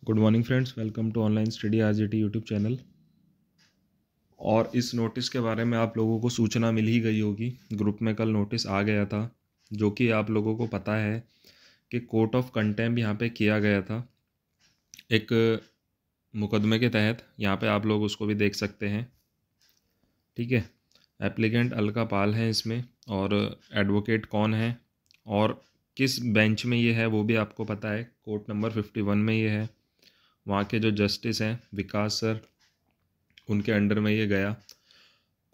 Good morning friends, welcome to online study RJT YouTube channel. और इस notice के बारे में आप लोगों को सूचना मिल ही गई होगी। ग्रुप में कल नोटिस आ गया था, जो कि आप लोगों को पता है कि कोर्ट ऑफ कंटेम्प्ट यहाँ पे किया गया था एक मुकदमे के तहत। यहाँ पे आप लोग उसको भी देख सकते हैं। ठीक है, एप्लीकेंट अलका पाल है इसमें, और एडवोकेट कौन है और किस बेंच में ये है वो भी आपको पता है। कोर्ट नंबर 51 में ये है। वहाँ के जो जस्टिस हैं विकास सर, उनके अंडर में ये गया।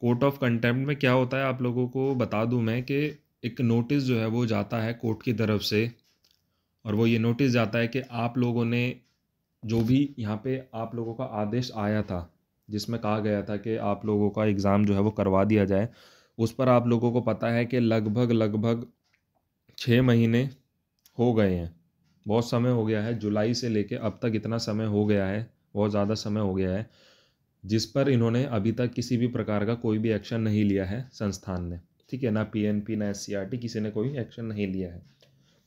कोर्ट ऑफ कंटेम्प्ट में क्या होता है आप लोगों को बता दूं मैं कि एक नोटिस जो है वो जाता है कोर्ट की तरफ से, और वो ये नोटिस जाता है कि आप लोगों ने जो भी यहाँ पे आप लोगों का आदेश आया था जिसमें कहा गया था कि आप लोगों का एग्ज़ाम जो है वो करवा दिया जाए, उस पर आप लोगों को पता है कि लगभग लगभग 6 महीने हो गए हैं। बहुत समय हो गया है, जुलाई से लेके अब तक इतना समय हो गया है, बहुत ज़्यादा समय हो गया है, जिस पर इन्होंने अभी तक किसी भी प्रकार का कोई भी एक्शन नहीं लिया है संस्थान ने। ठीक है ना, पीएनपी ना एससीईआरटी, किसी ने कोई एक्शन नहीं लिया है।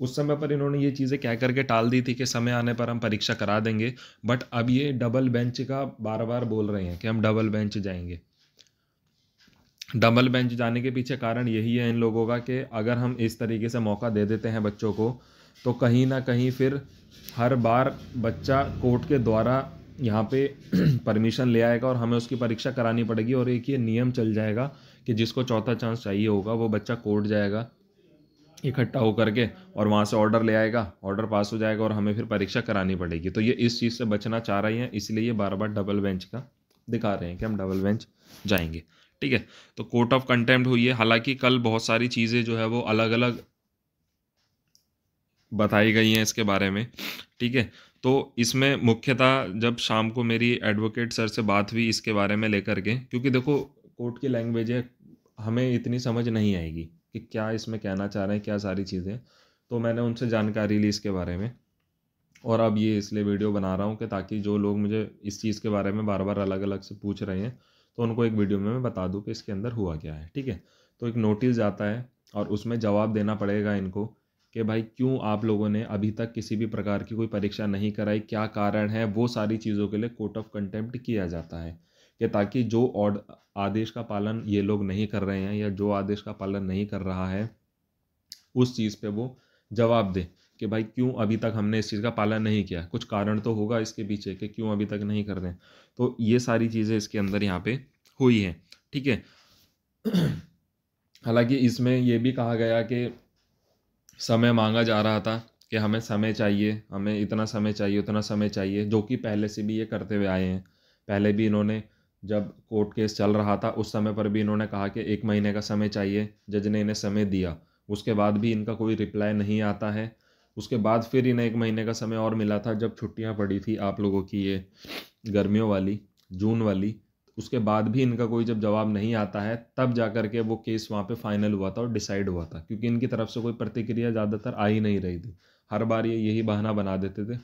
उस समय पर इन्होंने ये चीज़ें कह करके टाल दी थी कि समय आने पर हम परीक्षा करा देंगे, बट अब ये डबल बेंच का बार बार बोल रहे हैं कि हम डबल बेंच जाएंगे। डबल बेंच जाने के पीछे कारण यही है इन लोगों का कि अगर हम इस तरीके से मौका दे देते हैं बच्चों को, तो कहीं ना कहीं फिर हर बार बच्चा कोर्ट के द्वारा यहाँ पे परमिशन ले आएगा और हमें उसकी परीक्षा करानी पड़ेगी, और एक ये नियम चल जाएगा कि जिसको चौथा चांस चाहिए होगा वो बच्चा कोर्ट जाएगा इकट्ठा होकर के, और वहाँ से ऑर्डर ले आएगा, ऑर्डर पास हो जाएगा और हमें फिर परीक्षा करानी पड़ेगी। तो ये इस चीज़ से बचना चाह रही हैं, इसलिए ये बार बार डबल बेंच का दिखा रहे हैं कि हम डबल बेंच जाएंगे। ठीक है, तो कोर्ट ऑफ कंटेम्प्ट हुई है। हालांकि कल बहुत सारी चीज़ें जो है वो अलग अलग बताई गई हैं इसके बारे में। ठीक है, तो इसमें मुख्यतः जब शाम को मेरी एडवोकेट सर से बात हुई इसके बारे में लेकर के, क्योंकि देखो कोर्ट की लैंग्वेज है, हमें इतनी समझ नहीं आएगी कि क्या इसमें कहना चाह रहे हैं, क्या सारी चीज़ें। तो मैंने उनसे जानकारी ली इसके बारे में, और अब ये इसलिए वीडियो बना रहा हूँ कि ताकि जो लोग मुझे इस चीज़ के बारे में बार बार अलग अलग से पूछ रहे हैं, तो उनको एक वीडियो में मैं बता दूँ कि इसके अंदर हुआ क्या है। ठीक है, तो एक नोटिस जाता है और उसमें जवाब देना पड़ेगा इनको कि भाई क्यों आप लोगों ने अभी तक किसी भी प्रकार की कोई परीक्षा नहीं कराई, क्या कारण है। वो सारी चीज़ों के लिए कोर्ट ऑफ कंटेम्प्ट किया जाता है कि ताकि जो आदेश का पालन ये लोग नहीं कर रहे हैं या जो आदेश का पालन नहीं कर रहा है, उस चीज़ पे वो जवाब दे कि भाई क्यों अभी तक हमने इस चीज़ का पालन नहीं किया। कुछ कारण तो होगा इसके पीछे कि क्यों अभी तक नहीं कर रहे हैं। तो ये सारी चीज़ें इसके अंदर यहाँ पे हुई हैं। ठीक है, हालांकि इसमें ये भी कहा गया कि समय मांगा जा रहा था कि हमें समय चाहिए, हमें इतना समय चाहिए, उतना समय चाहिए, जो कि पहले से भी ये करते हुए आए हैं। पहले भी इन्होंने जब कोर्ट केस चल रहा था उस समय पर भी इन्होंने कहा कि 1 महीने का समय चाहिए, जज ने इन्हें समय दिया। उसके बाद भी इनका कोई रिप्लाई नहीं आता है। उसके बाद फिर इन्हें 1 महीने का समय और मिला था जब छुट्टियां पड़ी थी आप लोगों की, ये गर्मियों वाली, जून वाली। उसके बाद भी इनका कोई जब जवाब नहीं आता है, तब जा कर के वो केस वहाँ पे फाइनल हुआ था और डिसाइड हुआ था, क्योंकि इनकी तरफ से कोई प्रतिक्रिया ज़्यादातर आ ही नहीं रही थी। हर बार ये यही बहाना बना देते थे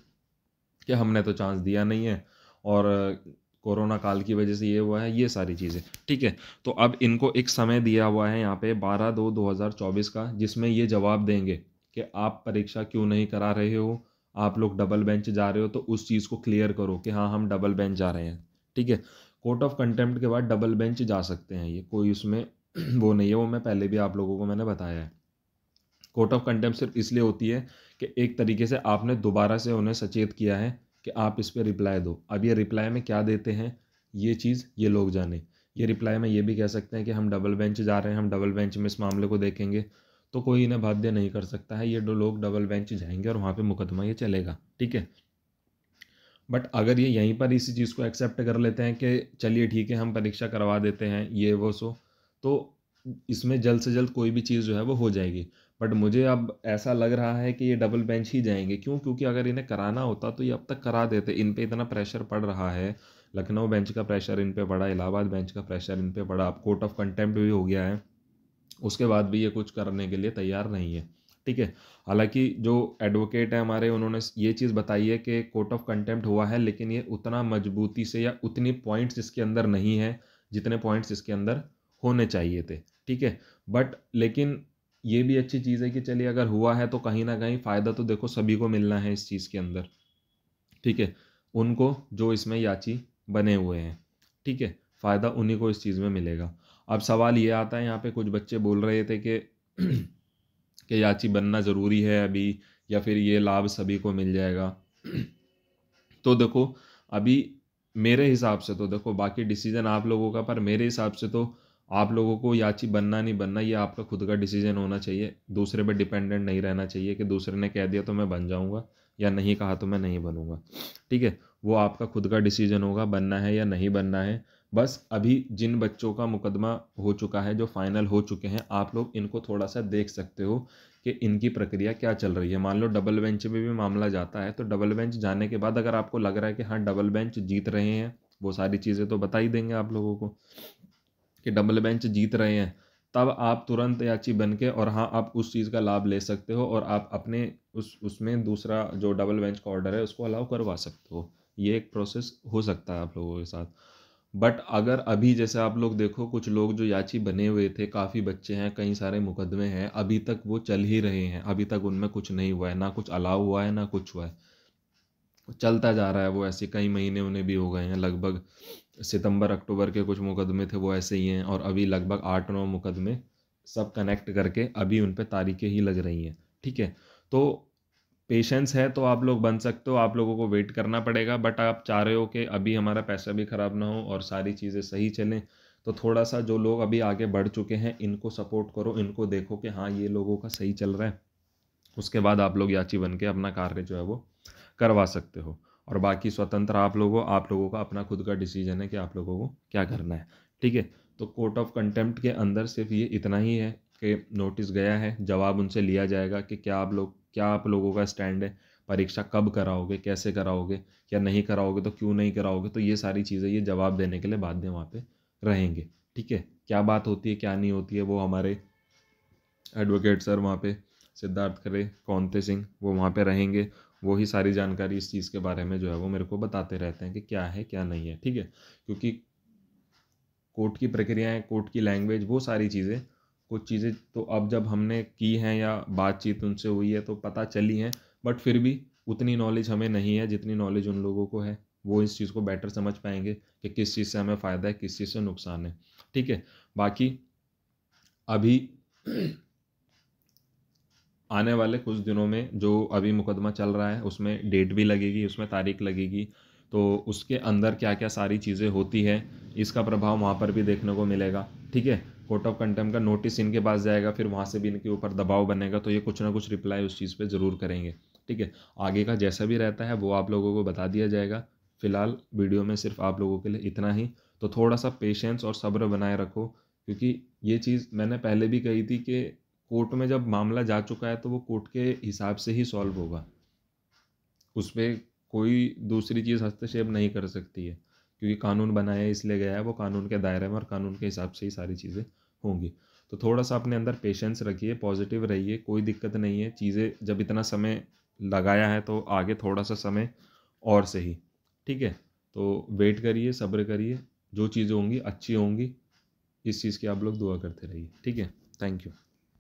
कि हमने तो चांस दिया नहीं है, और कोरोना काल की वजह से ये हुआ है, ये सारी चीज़ें। ठीक है, तो अब इनको एक समय दिया हुआ है यहाँ पे 12/2/2024 का, जिसमें ये जवाब देंगे कि आप परीक्षा क्यों नहीं करा रहे हो, आप लोग डबल बेंच जा रहे हो तो उस चीज़ को क्लियर करो कि हाँ हम डबल बेंच जा रहे हैं। ठीक है, कोर्ट ऑफ कंटेम्प्ट के बाद डबल बेंच जा सकते हैं, ये कोई उसमें वो नहीं है, वो मैं पहले भी आप लोगों को मैंने बताया है। कोर्ट ऑफ कंटेम्प्ट सिर्फ इसलिए होती है कि एक तरीके से आपने दोबारा से उन्हें सचेत किया है कि आप इस पर रिप्लाई दो। अब ये रिप्लाई में क्या देते हैं, ये चीज़ ये लोग जाने। ये रिप्लाई में ये भी कह सकते हैं कि हम डबल बेंच जा रहे हैं, हम डबल बेंच में इस मामले को देखेंगे, तो कोई इन्हें बाध्य नहीं कर सकता है। ये दो लोग डबल बेंच जाएंगे और वहाँ पे मुकदमा ये चलेगा। ठीक है, बट अगर ये यहीं पर इसी चीज़ को एक्सेप्ट कर लेते हैं कि चलिए ठीक है हम परीक्षा करवा देते हैं ये वो सो, तो इसमें जल्द से जल्द कोई भी चीज़ जो है वो हो जाएगी। बट मुझे अब ऐसा लग रहा है कि ये डबल बेंच ही जाएंगे। क्यों? क्योंकि अगर इन्हें कराना होता तो ये अब तक करा देते। इन पे इतना प्रेशर पड़ रहा है, लखनऊ बेंच का प्रेशर इन पे पड़ा, इलाहाबाद बेंच का प्रेशर इन पे पड़ा, अब कोर्ट ऑफ कंटेम्प्ट भी हो गया है, उसके बाद भी ये कुछ करने के लिए तैयार नहीं है। ठीक है, हालांकि जो एडवोकेट है हमारे, उन्होंने ये चीज़ बताई है कि कोर्ट ऑफ कंटेम्प्ट हुआ है, लेकिन ये उतना मजबूती से या उतनी पॉइंट्स इसके अंदर नहीं है जितने पॉइंट्स इसके अंदर होने चाहिए थे। ठीक है, बट लेकिन ये भी अच्छी चीज़ है कि चलिए अगर हुआ है तो कहीं ना कहीं फ़ायदा तो देखो सभी को मिलना है इस चीज़ के अंदर। ठीक है, उनको जो इसमें याची बने हुए हैं, ठीक है, फ़ायदा उन्हीं को इस चीज़ में मिलेगा। अब सवाल ये आता है, यहाँ पे कुछ बच्चे बोल रहे थे कि कि याची बनना ज़रूरी है अभी, या फिर ये लाभ सभी को मिल जाएगा। तो देखो, अभी मेरे हिसाब से तो देखो, बाकी डिसीजन आप लोगों का, पर मेरे हिसाब से तो आप लोगों को याची बनना नहीं बनना ये आपका खुद का डिसीजन होना चाहिए। दूसरे पे डिपेंडेंट नहीं रहना चाहिए कि दूसरे ने कह दिया तो मैं बन जाऊंगा, या नहीं कहा तो मैं नहीं बनूंगा। ठीक है, वो आपका खुद का डिसीजन होगा, बनना है या नहीं बनना है। बस अभी जिन बच्चों का मुकदमा हो चुका है, जो फाइनल हो चुके हैं, आप लोग इनको थोड़ा सा देख सकते हो कि इनकी प्रक्रिया क्या चल रही है। मान लो डबल बेंच में भी मामला जाता है, तो डबल बेंच जाने के बाद अगर आपको लग रहा है कि हाँ डबल बेंच जीत रहे हैं, वो सारी चीज़ें तो बता ही देंगे आप लोगों को कि डबल बेंच जीत रहे हैं, तब आप तुरंत याची बन के, और हाँ आप उस चीज़ का लाभ ले सकते हो, और आप अपने उसमें दूसरा जो डबल बेंच का ऑर्डर है उसको अलाउ करवा सकते हो। ये एक प्रोसेस हो सकता है आप लोगों के साथ। बट अगर अभी जैसे आप लोग देखो, कुछ लोग जो याची बने हुए थे, काफ़ी बच्चे हैं, कई सारे मुकदमे हैं, अभी तक वो चल ही रहे हैं, अभी तक उनमें कुछ नहीं हुआ है, ना कुछ अलाउ हुआ है ना कुछ हुआ है, चलता जा रहा है वो ऐसे। कई महीने उन्हें भी हो गए हैं, लगभग सितंबर अक्टूबर के कुछ मुकदमे थे वो ऐसे ही हैं, और अभी लगभग 8-9 मुकदमे सब कनेक्ट करके अभी उन पे तारीखें ही लग रही हैं। ठीक है, तो पेशेंस है तो आप लोग बन सकते हो, आप लोगों को वेट करना पड़ेगा, बट आप चाह रहे हो कि अभी हमारा पैसा भी ख़राब ना हो और सारी चीज़ें सही चलें, तो थोड़ा सा जो लोग अभी आगे बढ़ चुके हैं इनको सपोर्ट करो, इनको देखो कि हाँ ये लोगों का सही चल रहा है, उसके बाद आप लोग याची बन के अपना कार्य जो है वो करवा सकते हो। और बाकी स्वतंत्र आप लोगों का अपना खुद का डिसीजन है कि आप लोगों को क्या करना है। ठीक है, तो कोर्ट ऑफ कंटेम्प्ट के अंदर सिर्फ ये इतना ही है कि नोटिस गया है, जवाब उनसे लिया जाएगा कि क्या आप लोगों का स्टैंड है, परीक्षा कब कराओगे, कैसे कराओगे, या नहीं कराओगे तो क्यों नहीं कराओगे, तो ये सारी चीज़ें ये जवाब देने के लिए बाध्य वहाँ पे रहेंगे। ठीक है, क्या बात होती है क्या नहीं होती है वो हमारे एडवोकेट सर वहाँ पे, सिद्धार्थ खरे, कौनते सिंह, वो वहाँ पे रहेंगे। वो ही सारी जानकारी इस चीज़ के बारे में जो है वो मेरे को बताते रहते हैं कि क्या है क्या नहीं है। ठीक है, क्योंकि कोर्ट की प्रक्रियाएं, कोर्ट की लैंग्वेज, वो सारी चीज़ें, कुछ चीज़ें तो अब जब हमने की हैं या बातचीत उनसे हुई है तो पता चली हैं, बट फिर भी उतनी नॉलेज हमें नहीं है जितनी नॉलेज उन लोगों को है। वो इस चीज़ को बेटर समझ पाएंगे कि किस चीज़ से हमें फ़ायदा है, किस चीज़ से नुकसान है। ठीक है, बाकी अभी आने वाले कुछ दिनों में जो अभी मुकदमा चल रहा है उसमें डेट भी लगेगी, उसमें तारीख लगेगी, तो उसके अंदर क्या क्या सारी चीज़ें होती है इसका प्रभाव वहाँ पर भी देखने को मिलेगा। ठीक है, कोर्ट ऑफ कंटेम्प्ट का नोटिस इनके पास जाएगा, फिर वहाँ से भी इनके ऊपर दबाव बनेगा, तो ये कुछ ना कुछ रिप्लाई उस चीज़ पे ज़रूर करेंगे। ठीक है, आगे का जैसा भी रहता है वो आप लोगों को बता दिया जाएगा। फिलहाल वीडियो में सिर्फ आप लोगों के लिए इतना ही, तो थोड़ा सा पेशेंस और सब्र बनाए रखो, क्योंकि ये चीज़ मैंने पहले भी कही थी कि कोर्ट में जब मामला जा चुका है तो वो कोर्ट के हिसाब से ही सॉल्व होगा, उस पे कोई दूसरी चीज़ हस्तक्षेप नहीं कर सकती है, क्योंकि कानून बनाया है इसलिए गया है, वो कानून के दायरे में और कानून के हिसाब से ही सारी चीज़ें होंगी। तो थोड़ा सा अपने अंदर पेशेंस रखिए, पॉजिटिव रहिए, कोई दिक्कत नहीं है। चीज़ें जब इतना समय लगाया है तो आगे थोड़ा सा समय और सही। ठीक है, तो वेट करिए, सब्र करिए, जो चीज़ें होंगी अच्छी होंगी, इस चीज़ की आप लोग दुआ करते रहिए। ठीक है, थैंक यू।